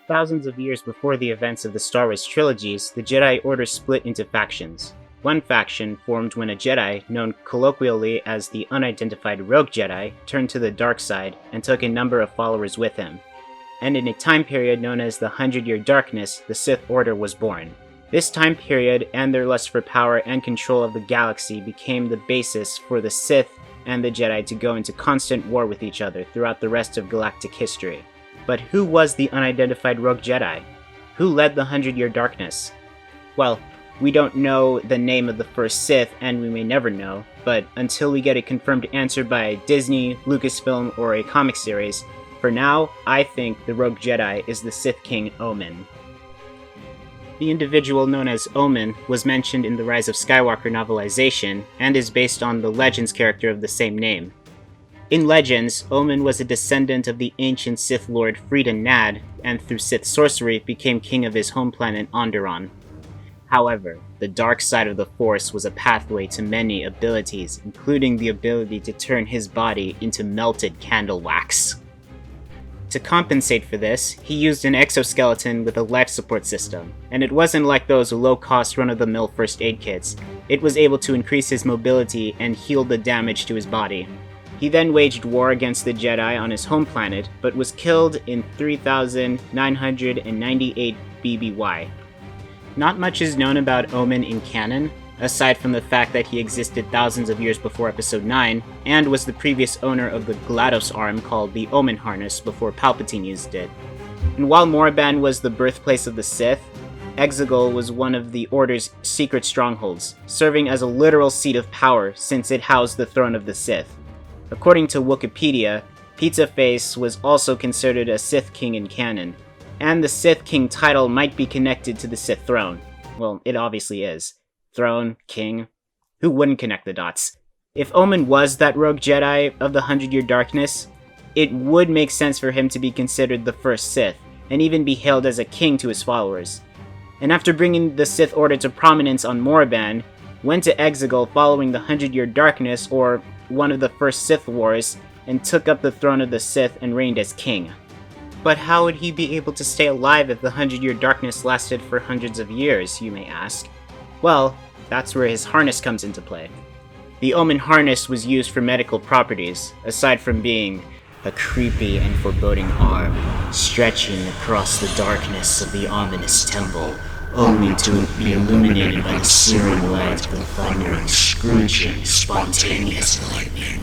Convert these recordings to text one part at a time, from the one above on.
Thousands of years before the events of the Star Wars trilogies, the Jedi Order split into factions. One faction formed when a Jedi, known colloquially as the Unidentified Rogue Jedi, turned to the dark side and took a number of followers with him. And in a time period known as the 100-Year Darkness, the Sith Order was born. This time period and their lust for power and control of the galaxy became the basis for the Sith and the Jedi to go into constant war with each other throughout the rest of galactic history. But who was the Unidentified Rogue Jedi? Who led the 100-Year Darkness? Well, we don't know the name of the first Sith, and we may never know, but until we get a confirmed answer by Disney, Lucasfilm, or a comic series, for now, I think the Rogue Jedi is the Sith King Ommin. The individual known as Ommin was mentioned in the Rise of Skywalker Novelization, and is based on the Legends character of the same name. In Legends, Ommin was a descendant of the ancient Sith Lord Freedon Nad, and through Sith sorcery became king of his home planet Onderon. However, the dark side of the Force was a pathway to many abilities, including the ability to turn his body into melted candle wax. To compensate for this, he used an exoskeleton with a life support system, and it wasn't like those low-cost run-of-the-mill first aid kits. It was able to increase his mobility and heal the damage to his body. He then waged war against the Jedi on his home planet, but was killed in 3998 BBY. Not much is known about Ommin in canon, aside from the fact that he existed thousands of years before Episode 9, and was the previous owner of the GLaDOS arm called the Ommin Harness before Palpatine used it. And while Moraban was the birthplace of the Sith, Exegol was one of the Order's secret strongholds, serving as a literal seat of power since it housed the throne of the Sith. According to Wikipedia, Pizza Face was also considered a Sith King in canon, and the Sith King title might be connected to the Sith throne. Well, it obviously is. Throne, King, who wouldn't connect the dots? If Ommin was that rogue Jedi of the 100-Year Darkness, it would make sense for him to be considered the first Sith, and even be hailed as a king to his followers. And after bringing the Sith Order to prominence on Moraban, went to Exegol following the 100-Year Darkness, or one of the first Sith Wars, and took up the throne of the Sith and reigned as king. But how would he be able to stay alive if the 100-Year Darkness lasted for hundreds of years, you may ask? Well, that's where his harness comes into play. The Ommin harness was used for medical properties, aside from being a creepy and foreboding arm stretching across the darkness of the ominous temple, only to be illuminated by the searing light of the thundering, screeching, spontaneous lightning.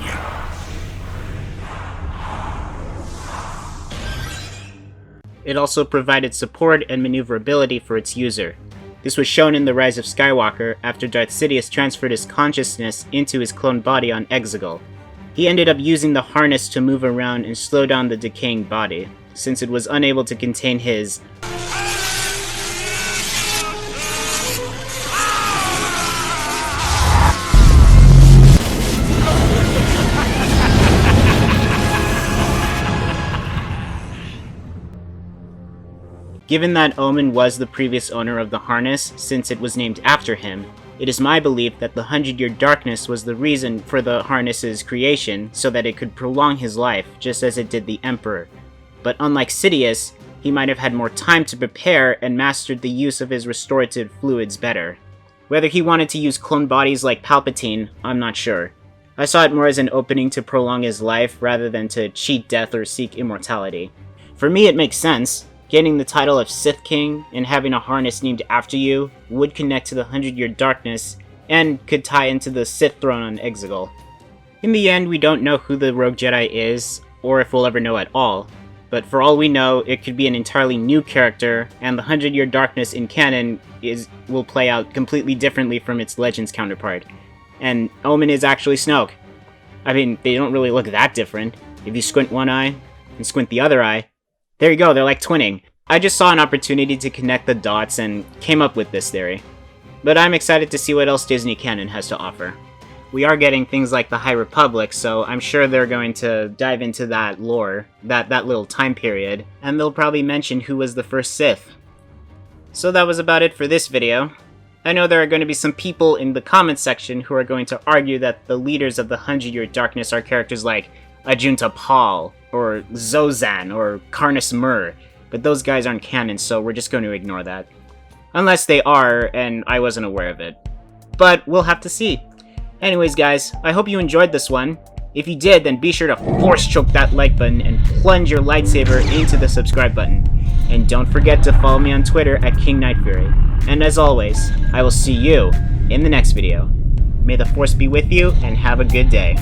It also provided support and maneuverability for its user. This was shown in the Rise of Skywalker after Darth Sidious transferred his consciousness into his clone body on Exegol. He ended up using the harness to move around and slow down the decaying body, since it was unable to contain his Given that Ommin was the previous owner of the harness, since it was named after him, it is my belief that the 100-Year Darkness was the reason for the harness's creation, so that it could prolong his life, just as it did the Emperor. But unlike Sidious, he might have had more time to prepare and mastered the use of his restorative fluids better. Whether he wanted to use clone bodies like Palpatine, I'm not sure. I saw it more as an opening to prolong his life rather than to cheat death or seek immortality. For me, it makes sense. Gaining the title of Sith King and having a harness named after you would connect to the 100-Year Darkness and could tie into the Sith throne on Exegol. In the end, we don't know who the Rogue Jedi is, or if we'll ever know at all, but for all we know, it could be an entirely new character, and the 100-Year Darkness in canon will play out completely differently from its Legends counterpart. And Ommin is actually Snoke. I mean, they don't really look that different. If you squint one eye and squint the other eye, there you go, they're like twinning. I just saw an opportunity to connect the dots and came up with this theory. But I'm excited to see what else Disney Canon has to offer. We are getting things like the High Republic, so I'm sure they're going to dive into that lore, that little time period, and they'll probably mention who was the first Sith. So that was about it for this video. I know there are going to be some people in the comments section who are going to argue that the leaders of the 100-Year Darkness are characters like Ajunta Pall, or Zozan, or Karnus Mur, but those guys aren't canon, so we're just going to ignore that. Unless they are, and I wasn't aware of it. But we'll have to see. Anyways, guys, I hope you enjoyed this one. If you did, then be sure to force choke that like button and plunge your lightsaber into the subscribe button. And don't forget to follow me on Twitter at King Night Fury. And as always, I will see you in the next video. May the Force be with you, and have a good day.